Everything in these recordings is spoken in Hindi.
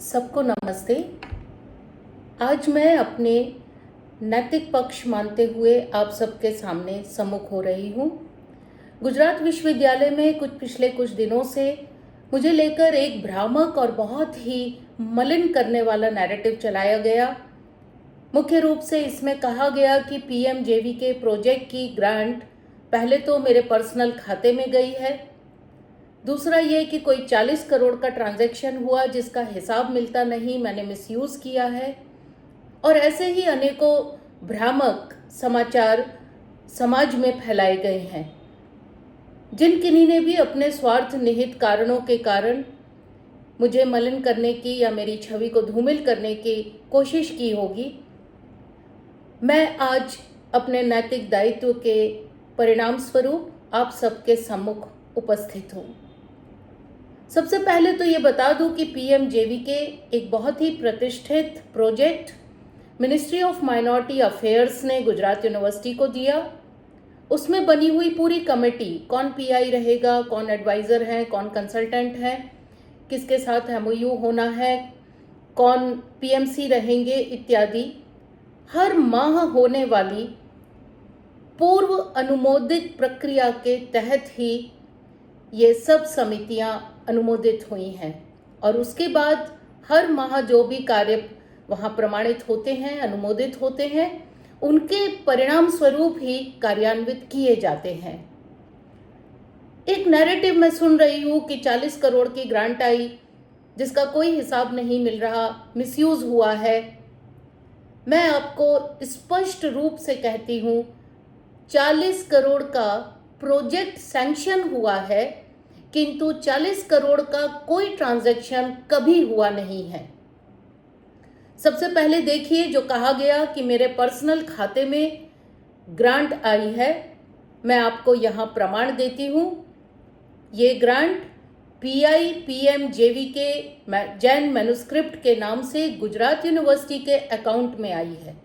सबको नमस्ते। आज मैं अपने नैतिक पक्ष मानते हुए आप सबके सामने सम्मुख हो रही हूँ। गुजरात विश्वविद्यालय में पिछले कुछ दिनों से मुझे लेकर एक भ्रामक और बहुत ही मलिन करने वाला नैरेटिव चलाया गया। मुख्य रूप से इसमें कहा गया कि पीएमजेवीके प्रोजेक्ट की ग्रांट पहले तो मेरे पर्सनल खाते में गई है, दूसरा ये कि कोई 40 करोड़ का ट्रांजैक्शन हुआ जिसका हिसाब मिलता नहीं, मैंने मिसयूज़ किया है। और ऐसे ही अनेकों भ्रामक समाचार समाज में फैलाए गए हैं, जिन किन्हीं ने भी अपने स्वार्थ निहित कारणों के कारण मुझे मलिन करने की या मेरी छवि को धूमिल करने की कोशिश की होगी। मैं आज अपने नैतिक दायित्व के परिणाम स्वरूप आप सबके सम्मुख उपस्थित हूँ। सबसे पहले तो ये बता दूं कि पीएमजेवीके एक बहुत ही प्रतिष्ठित project ministry of minority affairs ने गुजरात यूनिवर्सिटी को दिया। उसमें बनी हुई पूरी कमेटी, कौन पीआई रहेगा, कौन एडवाइज़र है, कौन कंसल्टेंट है, किसके साथ एमओयू होना है, कौन पीएमसी रहेंगे इत्यादि, हर माह होने वाली पूर्व अनुमोदित प्रक्रिया के तहत ही ये सब समितियां अनुमोदित हुई हैं। और उसके बाद हर माह जो भी कार्य वहाँ प्रमाणित होते हैं, अनुमोदित होते हैं, उनके परिणाम स्वरूप ही कार्यान्वित किए जाते हैं। एक नैरेटिव मैं सुन रही हूँ कि 40 करोड़ की ग्रांट आई जिसका कोई हिसाब नहीं मिल रहा, मिसयूज हुआ है। मैं आपको स्पष्ट रूप से कहती हूँ, 40 करोड़ का प्रोजेक्ट सैंक्शन हुआ है, किंतु 40 करोड़ का कोई ट्रांजैक्शन कभी हुआ नहीं है। सबसे पहले देखिए, जो कहा गया कि मेरे पर्सनल खाते में ग्रांट आई है, मैं आपको यहाँ प्रमाण देती हूँ। ये ग्रांट पीआई पीएमजेवीके जैन मैन्युस्क्रिप्ट के नाम से गुजरात यूनिवर्सिटी के अकाउंट में आई है।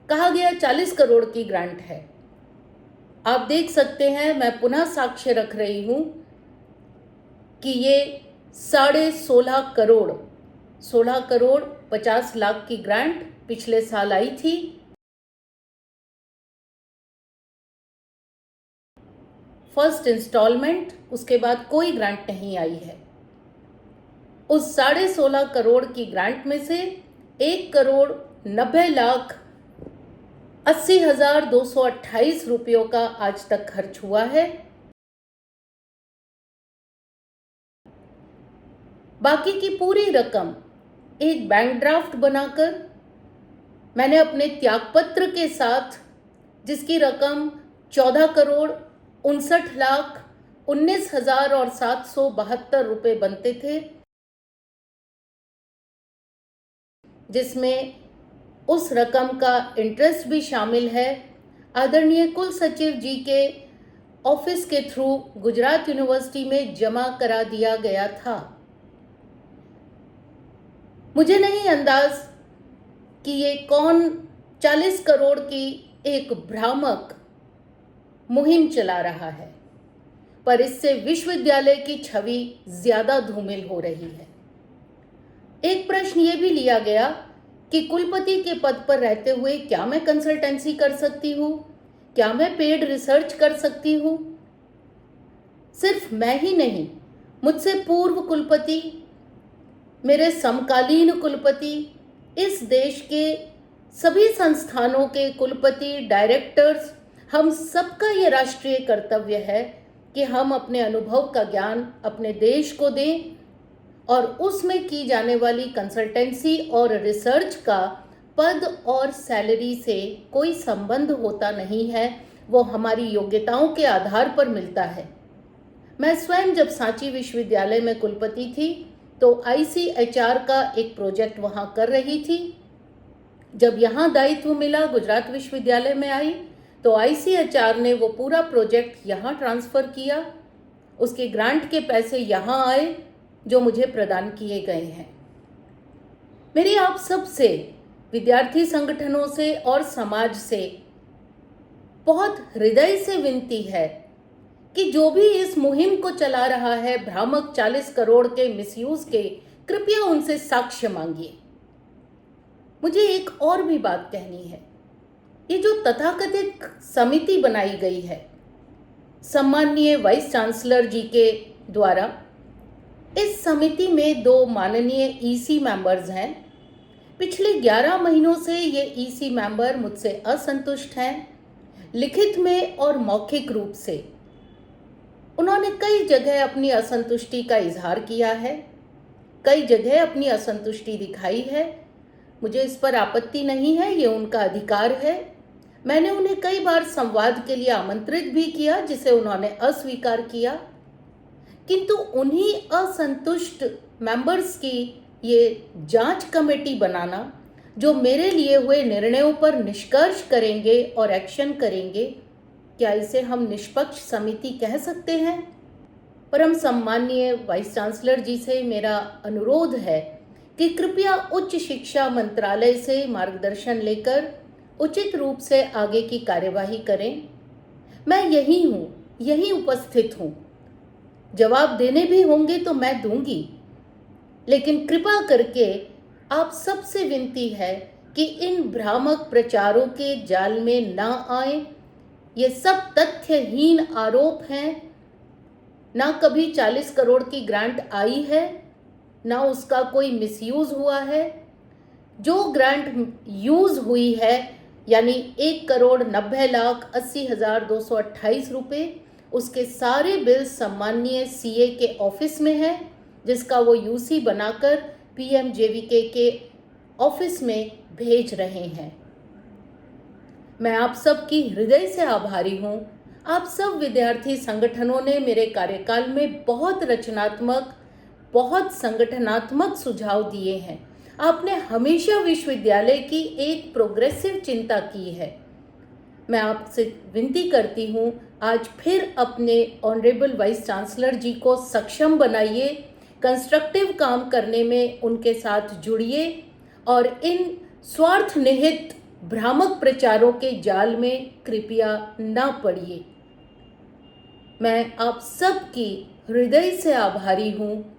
कहा गया 40 करोड़ की ग्रांट है। आप देख सकते हैं, मैं पुनः साक्ष्य रख रही हूं कि ये 16.5 करोड़ 50 लाख की ग्रांट पिछले साल आई थी। फर्स्ट इंस्टॉलमेंट, उसके बाद कोई ग्रांट नहीं आई है। उस 16.5 करोड़ की ग्रांट में से 1,90,80,228 रुपयों का आज तक खर्च हुआ है। बाकी की पूरी रकम एक बैंक ड्राफ्ट बनाकर मैंने अपने त्यागपत्र के साथ, जिसकी रकम 14,59,19,772 रुपये बनते थे, जिसमें उस रकम का इंटरेस्ट भी शामिल है, आदरणीय कुल सचिव जी के ऑफिस के थ्रू गुजरात यूनिवर्सिटी में जमा करा दिया गया था। मुझे नहीं अंदाज कि ये कौन 40 करोड़ की एक भ्रामक मुहिम चला रहा है, पर इससे विश्वविद्यालय की छवि ज्यादा धूमिल हो रही है। एक प्रश्न ये भी लिया गया कि कुलपति के पद पर रहते हुए क्या मैं कंसल्टेंसी कर सकती हूँ, क्या मैं पेड रिसर्च कर सकती हूँ। सिर्फ मैं ही नहीं, मुझसे पूर्व कुलपति, मेरे समकालीन कुलपति, इस देश के सभी संस्थानों के कुलपति, डायरेक्टर्स, हम सबका ये राष्ट्रीय कर्तव्य है कि हम अपने अनुभव का ज्ञान अपने देश को दें, और उसमें की जाने वाली कंसल्टेंसी और रिसर्च का पद और सैलरी से कोई संबंध होता नहीं है, वो हमारी योग्यताओं के आधार पर मिलता है। मैं स्वयं जब सांची विश्वविद्यालय में कुलपति थी तो आईसीएचआर का एक प्रोजेक्ट वहाँ कर रही थी। जब यहाँ दायित्व मिला, गुजरात विश्वविद्यालय में आई, तो आईसीएचआर ने वो पूरा प्रोजेक्ट यहाँ ट्रांसफ़र किया। उसके ग्रांट के पैसे यहाँ आए जो मुझे प्रदान किए गए हैं। मेरी आप सब से, विद्यार्थी संगठनों से और समाज से बहुत हृदय से विनती है कि जो भी इस मुहिम को चला रहा है भ्रामक 40 करोड़ के मिसयूज के, कृपया उनसे साक्ष्य मांगिए। मुझे एक और भी बात कहनी है। ये जो तथाकथित समिति बनाई गई है सम्माननीय वाइस चांसलर जी के द्वारा, इस समिति में 2 माननीय ईसी मेंबर्स हैं। पिछले 11 महीनों से ये ईसी मेंबर मुझसे असंतुष्ट हैं। लिखित में और मौखिक रूप से उन्होंने कई जगह अपनी असंतुष्टि का इजहार किया है, कई जगह अपनी असंतुष्टि दिखाई है। मुझे इस पर आपत्ति नहीं है, ये उनका अधिकार है। मैंने उन्हें कई बार संवाद के लिए आमंत्रित भी किया, जिसे उन्होंने अस्वीकार किया। किंतु उन्हीं असंतुष्ट मेंबर्स की ये जांच कमेटी बनाना, जो मेरे लिए हुए निर्णयों पर निष्कर्ष करेंगे और एक्शन करेंगे, क्या इसे हम निष्पक्ष समिति कह सकते हैं? परम सम्माननीय वाइस चांसलर जी से मेरा अनुरोध है कि कृपया उच्च शिक्षा मंत्रालय से मार्गदर्शन लेकर उचित रूप से आगे की कार्यवाही करें। मैं यही हूँ, यही उपस्थित हूँ। जवाब देने भी होंगे तो मैं दूंगी, लेकिन कृपा करके आप सबसे विनती है कि इन भ्रामक प्रचारों के जाल में ना आए। ये सब तथ्यहीन आरोप हैं। ना कभी 40 करोड़ की ग्रांट आई है, ना उसका कोई मिसयूज हुआ है। जो ग्रांट यूज हुई है यानी 1,90,80,228 रुपये, उसके सारे बिल सम्माननीय सीए के ऑफिस में है, जिसका वो यूसी बनाकर पीएमजेवीके के ऑफिस में भेज रहे हैं। मैं आप सबकी हृदय से आभारी हूँ। आप सब विद्यार्थी संगठनों ने मेरे कार्यकाल में बहुत रचनात्मक, बहुत संगठनात्मक सुझाव दिए हैं। आपने हमेशा विश्वविद्यालय की एक प्रोग्रेसिव चिंता की है। मैं आपसे विनती करती हूँ, आज फिर अपने ऑनरेबल वाइस चांसलर जी को सक्षम बनाइए, कंस्ट्रक्टिव काम करने में उनके साथ जुड़िए और इन स्वार्थ निहित भ्रामक प्रचारों के जाल में कृपया ना पड़िए। मैं आप सबकी हृदय से आभारी हूँ।